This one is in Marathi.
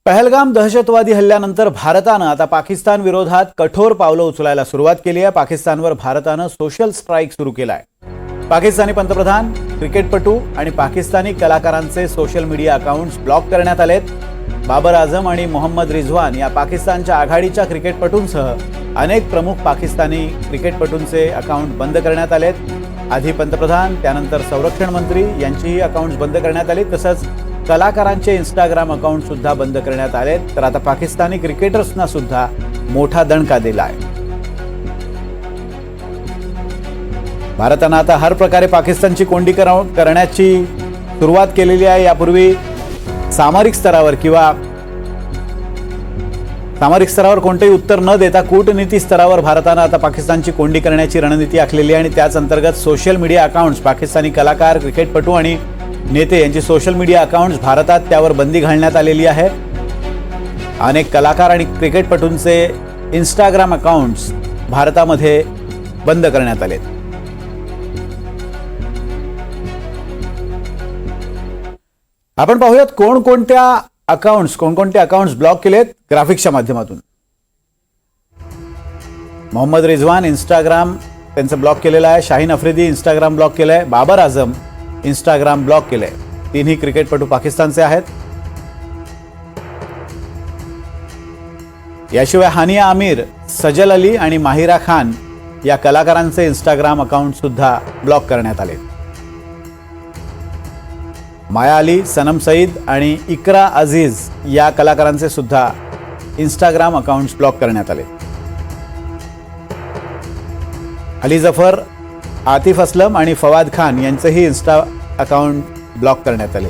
पहलगाम दहशतवादी हल्ल्यानंतर भारतानं आता पाकिस्तान विरोधात कठोर पावलं उचलायला सुरुवात केली आहे। पाकिस्तानवर भारतानं सोशल स्ट्राईक सुरू केलाय। पाकिस्तानी पंतप्रधान, क्रिकेटपटू आणि पाकिस्तानी कलाकारांचे सोशल मीडिया अकाउंट्स ब्लॉक करण्यात आलेत। बाबर आझम आणि मोहम्मद रिझवान या पाकिस्तानच्या आघाडीच्या क्रिकेटपटूंसह अनेक प्रमुख पाकिस्तानी क्रिकेटपटूंचे अकाउंट बंद करण्यात आलेत। आधी पंतप्रधान, त्यानंतर संरक्षण मंत्री यांचीही अकाउंट्स बंद करण्यात आली। तसंच कलाकारांचे इंस्टाग्राम अकाउंट सुद्धा बंद करण्यात आले। तर आता पाकिस्तानी क्रिकेटर्सना सुद्धा मोठा दणका दिलाय। भारतानं आता हर प्रकारे पाकिस्तानची कोंडी करण्याची सुरुवात केलेली आहे। यापूर्वी सामरिक स्तरावर कोणतेही उत्तर न देता कूटनीती स्तरावर भारतानं आता पाकिस्तानची कोंडी करण्याची रणनीती आखलेली आहे आणि त्याच अंतर्गत सोशल मीडिया अकाउंट्स, पाकिस्तानी कलाकार, क्रिकेटपटू आणि नेते यांची सोशल मीडिया अकाउंट्स भारतात त्यावर बंदी घालण्यात आलेली आहे। अनेक कलाकार आणि क्रिकेटपटूंचे इंस्टाग्राम अकाउंट्स भारतामध्ये बंद करण्यात आले। आपण पाहूयात कोणकोणते अकाउंट्स ब्लॉक केलेत ग्राफिक्सच्या माध्यमातून। मोहम्मद रिझवान इंस्टाग्राम त्यांचं ब्लॉक केलेलं आहे। शाहीन आफ्रिदी इंस्टाग्राम ब्लॉक केलंय। बाबर आझम इंस्टाग्राम ब्लॉक केलंय। तिन्ही क्रिकेटपटू पाकिस्तानचे आहेत। याशिवाय हानिया आमिर, सजल अली आणि माहिरा खान या कलाकारांचे इंस्टाग्राम अकाउंट सुद्धा ब्लॉक करण्यात आले। माया अली, सनम सईद आणि इकरा अजीज या कलाकारांचे सुद्धा इंस्टाग्राम अकाउंट्स ब्लॉक करण्यात आले। अली जफर, आतिफ असलम आणि फवाद खान यांचेही इंस्टा अकाउंट ब्लॉक करण्यात आले।